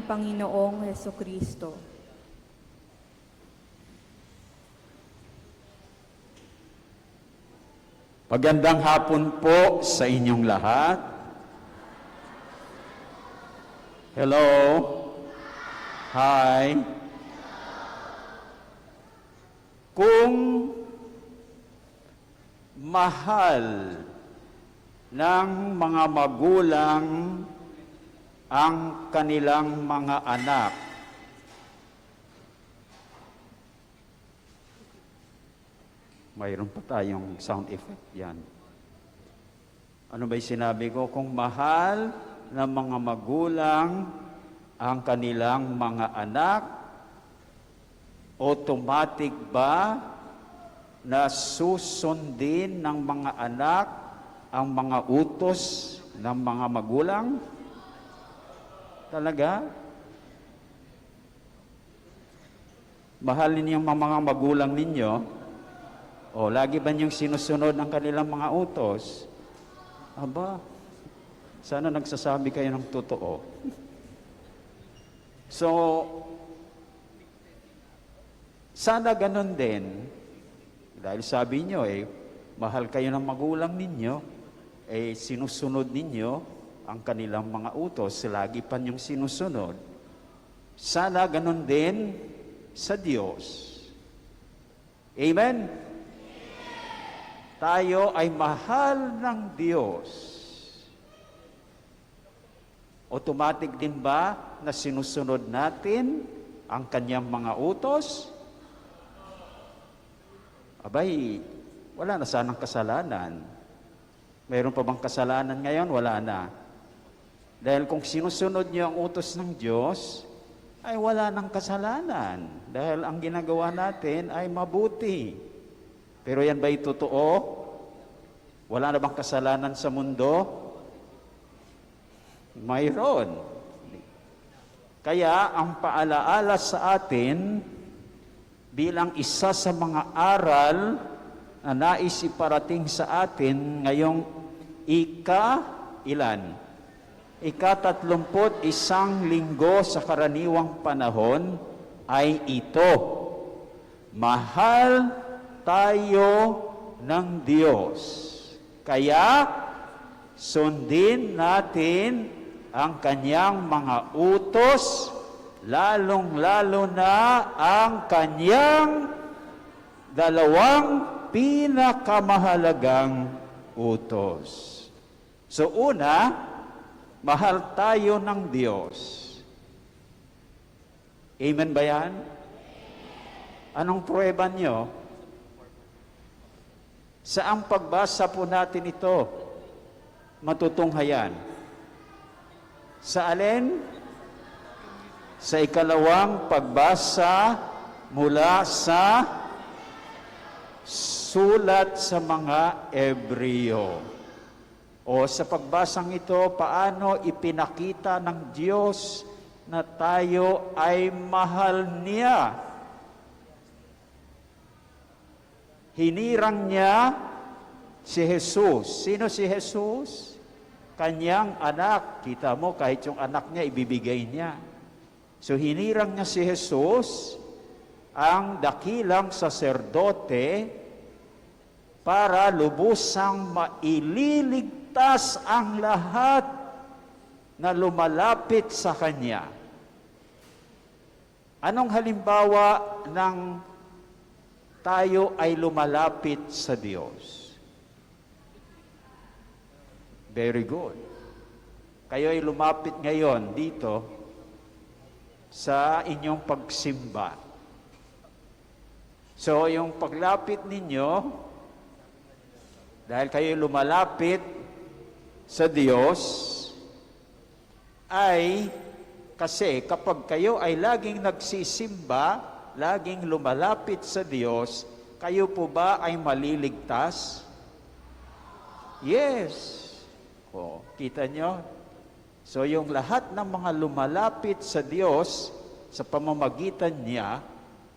Panginoong Hesukristo. Magandang hapon po sa inyong lahat. Hello. Hi. Kung mahal ng mga magulang ang kanilang mga anak, mayroon pa tayong sound effect yan. Ano ba'y sinabi ko? Kung mahal ng mga magulang ang kanilang mga anak, automatic ba na susundin ng mga anak ang mga utos ng mga magulang? Talaga? Mahal ninyo ang mga magulang ninyo? O, lagi ba niyong sinusunod ang kanilang mga utos? Aba, sana nagsasabi kayo ng totoo. So, sana ganun din. Dahil sabi niyo, mahal kayo ng magulang ninyo, sinusunod ninyo ang kanilang mga utos, lagi pa niyong sinusunod. Sana ganun din sa Diyos. Amen? Tayo ay mahal ng Diyos. Automatic din ba na sinusunod natin ang kanyang mga utos? Abay, wala na sanang kasalanan. Mayroon pa bang kasalanan ngayon? Wala na. Dahil kung sinusunod niyo ang utos ng Diyos, ay wala nang kasalanan. Dahil ang ginagawa natin ay mabuti. Pero yan ba'y totoo? Wala na bang kasalanan sa mundo? Mayroon. Kaya ang paalaala sa atin bilang isa sa mga aral na nais iparating sa atin ngayong ika-31 linggo sa karaniwang panahon ay ito. Mahal tayo ng Diyos. Kaya, sundin natin ang kanyang mga utos, lalong-lalo na ang kanyang dalawang pinakamahalagang utos. So, una, mahal tayo ng Diyos. Amen ba yan? Anong pruweba nyo? Saang pagbasa po natin ito matutunghayan? Sa alin? Sa ikalawang pagbasa mula sa sulat sa mga Hebreo. O sa pagbasang ito, paano ipinakita ng Diyos na tayo ay mahal niya? Hinirang niya si Jesus. Sino si Jesus? Kanyang anak. Kita mo, kahit yung anak niya, ibibigay niya. So, hinirang niya si Jesus, ang dakilang saserdote, para lubusang maililigtas ang lahat na lumalapit sa Kanya. Anong halimbawa ng tayo ay lumalapit sa Diyos? Very good. Kayo ay lumapit ngayon dito sa inyong pagsimba. So, yung paglapit ninyo, dahil kayo lumalapit sa Diyos, ay kasi kapag kayo ay laging nagsisimba, laging lumalapit sa Diyos, kayo po ba ay maliligtas? Yes. O, kita nyo? So, yung lahat ng mga lumalapit sa Diyos, sa pamamagitan niya,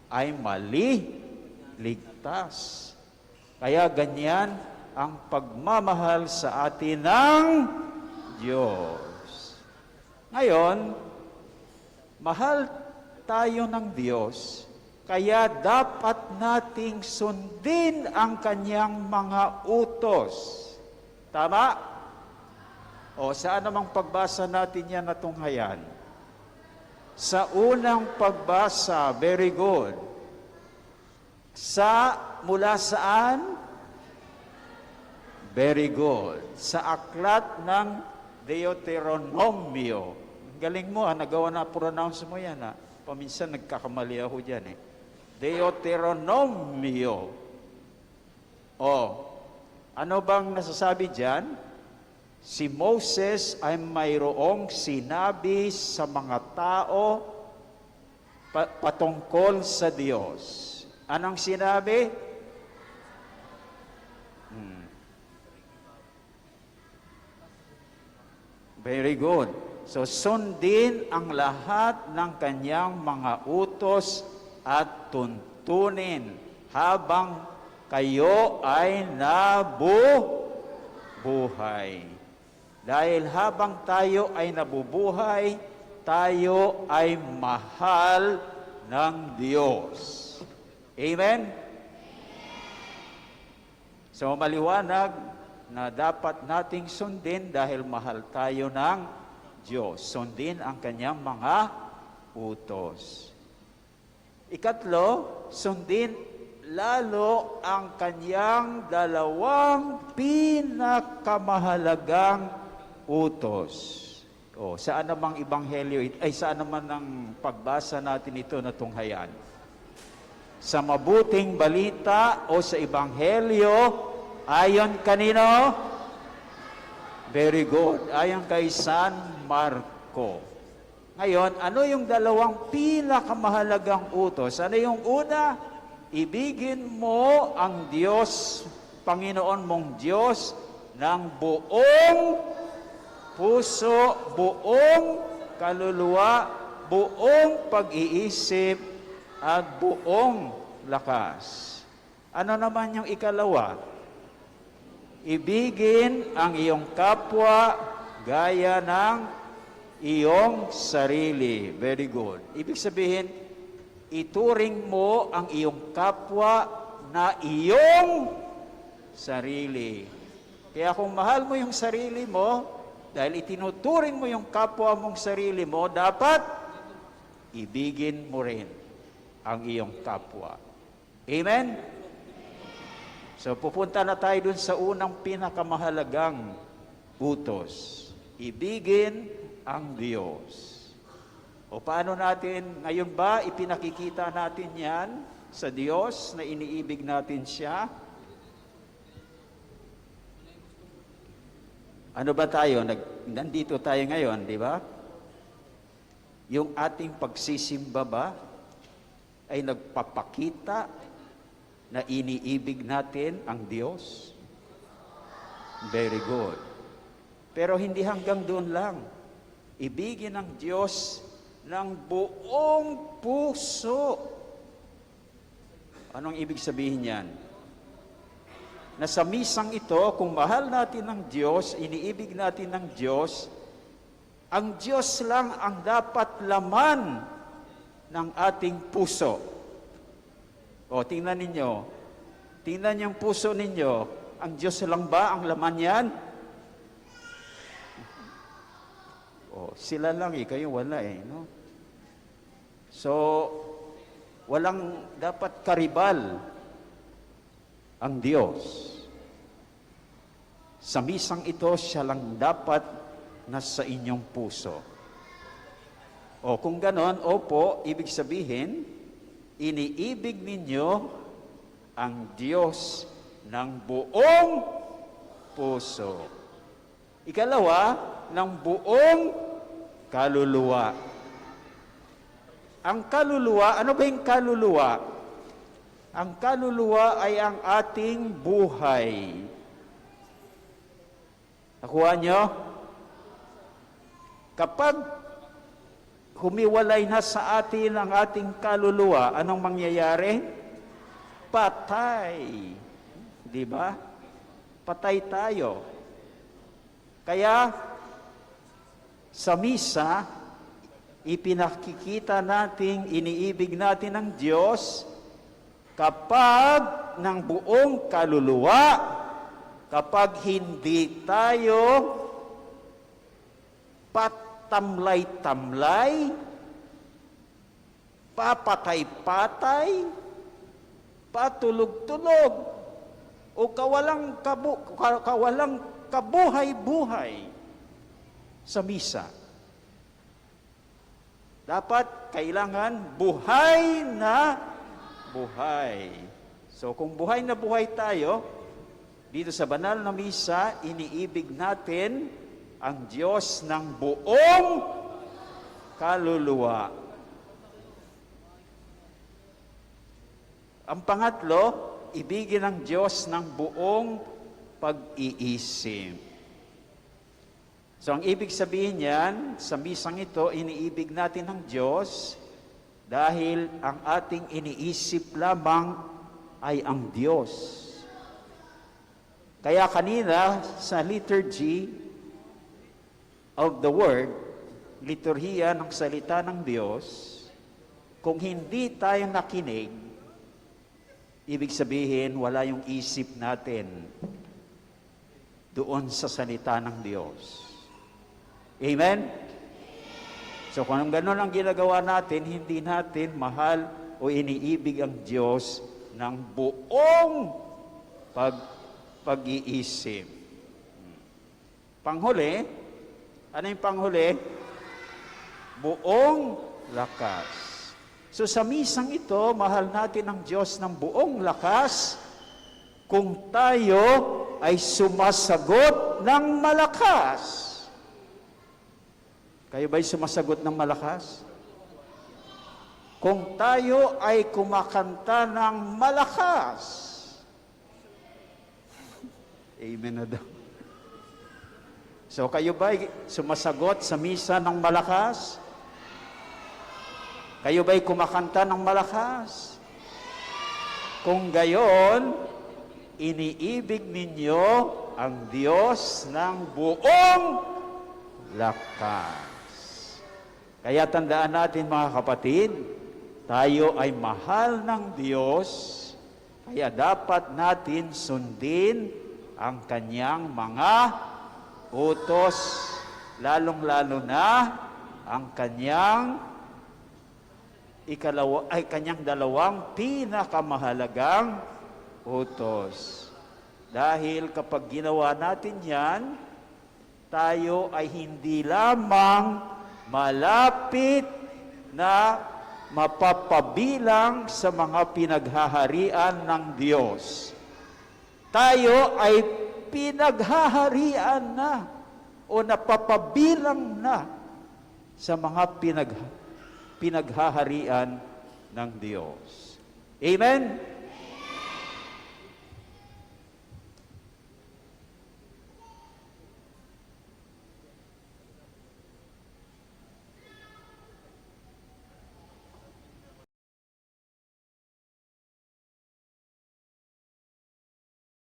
ay maliligtas. Kaya ganyan ang pagmamahal sa atin ng Diyos. Ngayon, Mahal tayo ng Diyos, kaya dapat nating sundin ang kanyang mga utos. Tama? O saan namang pagbasa natin yan na tunghayan? Sa unang pagbasa, very good. Mula saan? Very good. Sa aklat ng Deuteronomio. Galing mo, nagawa na, pronounce mo yan. Paminsan nagkakamali ako dyan Deuteronomio. Ano bang nasasabi dyan? Si Moses ay mayroong sinabi sa mga tao patungkol sa Diyos. Anong sinabi? Very good. So, sundin ang lahat ng kanyang mga utos at tuntunin habang kayo ay nabubuhay. Dahil habang tayo ay nabubuhay, tayo ay mahal ng Diyos. Amen? So, maliwanag na dapat nating sundin dahil mahal tayo ng Diyos. Sundin ang kanyang mga utos. Ikatlo, sundin lalo ang kanyang dalawang pinakamahalagang utos. Saan namang ebanghelyo, saan naman ang pagbasa natin ito na tunghayan? Sa mabuting balita o sa ebanghelyo, ayon kanino? Very good. Ayon kay San Marco. Ngayon, ano yung dalawang pinakamahalagang utos? Ano yung una? Ibigin mo ang Diyos, Panginoon mong Diyos, ng buong puso, buong kaluluwa, buong pag-iisip, at buong lakas. Ano naman yung ikalawa? Ibigin ang iyong kapwa gaya ng iyong sarili. Very good. Ibig sabihin, ituring mo ang iyong kapwa na iyong sarili. Kaya kung mahal mo yung sarili mo, dahil itinuturing mo yung kapwa mong sarili mo, dapat ibigin mo rin ang iyong kapwa. Amen? So, pupunta na tayo dun sa unang pinakamahalagang utos. Ibigin ang Diyos. O paano natin, ngayon ba, ipinakikita natin yan sa Diyos na iniibig natin siya? Ano ba tayo? Nandito tayo ngayon, di ba? Yung ating pagsisimba ba ay nagpapakita na iniibig natin ang Diyos? Very good. Pero hindi hanggang doon lang. Ibigin ang Diyos ng buong puso. Anong ibig sabihin yan? Na sa misang ito, kung mahal natin ng Diyos, iniibig natin ng Diyos, ang Diyos lang ang dapat laman ng ating puso. O, tingnan ninyo. Tingnan yung puso ninyo. Ang Diyos lang ba ang laman yan? O, sila lang kayo wala no? So, walang dapat karibal ang Diyos. Sa misang ito, siya lang dapat nasa inyong puso. O kung ganon, opo, ibig sabihin, iniibig ninyo ang Diyos ng buong puso. Ikalawa, ng buong kaluluwa. Ang kaluluwa, ano ba yung kaluluwa? Ang kaluluwa ay ang ating buhay. Nakuha nyo? Kapag humiwalay na sa atin ang ating kaluluwa, anong mangyayari? Patay. Di ba? Patay tayo. Kaya, sa misa, ipinakikita nating iniibig natin ng Diyos kapag ng buong kaluluwa, kapag hindi tayo patamlay-tamlay, papatay-patay, patulog-tulog, o kawalang kabuhay-buhay sa misa. Dapat, kailangan buhay na buhay. So kung buhay na buhay tayo, dito sa banal na misa, iniibig natin ang Diyos ng buong kaluluwa. Ang pangatlo, ibigin ng Diyos ng buong pag-iisip. So ang ibig sabihin niyan, sa misang ito, iniibig natin ng Diyos dahil ang ating iniisip lamang ay ang Diyos. Kaya kanina sa liturgy of the Word, liturhiya ng salita ng Diyos, kung hindi tayo nakinig, ibig sabihin wala yung isip natin doon sa salita ng Diyos. Amen? So kung gano'n ang ginagawa natin, hindi natin mahal o iniibig ang Diyos ng buong pag-iisip. Panghuli, ano yung panghuli? Buong lakas. So sa misang ito, mahal natin ang Diyos ng buong lakas kung tayo ay sumasagot ng malakas. Kayo ba'y sumasagot ng malakas? Kung tayo ay kumakanta ng malakas. Amen na daw. So kayo ba'y sumasagot sa misa ng malakas? Kayo ba'y kumakanta ng malakas? Kung gayon, iniibig ninyo ang Diyos ng buong lakas. Kaya tandaan natin mga kapatid, tayo ay mahal ng Diyos, kaya dapat natin sundin ang Kanyang mga utos, lalong-lalo na ang Kanyang Kanyang dalawang pinakamahalagang utos. Dahil kapag ginawa natin yan, tayo ay hindi lamang malapit na mapapabilang sa mga pinaghaharian ng Diyos. Tayo ay pinaghaharian na o napapabilang na sa mga pinaghaharian ng Diyos. Amen?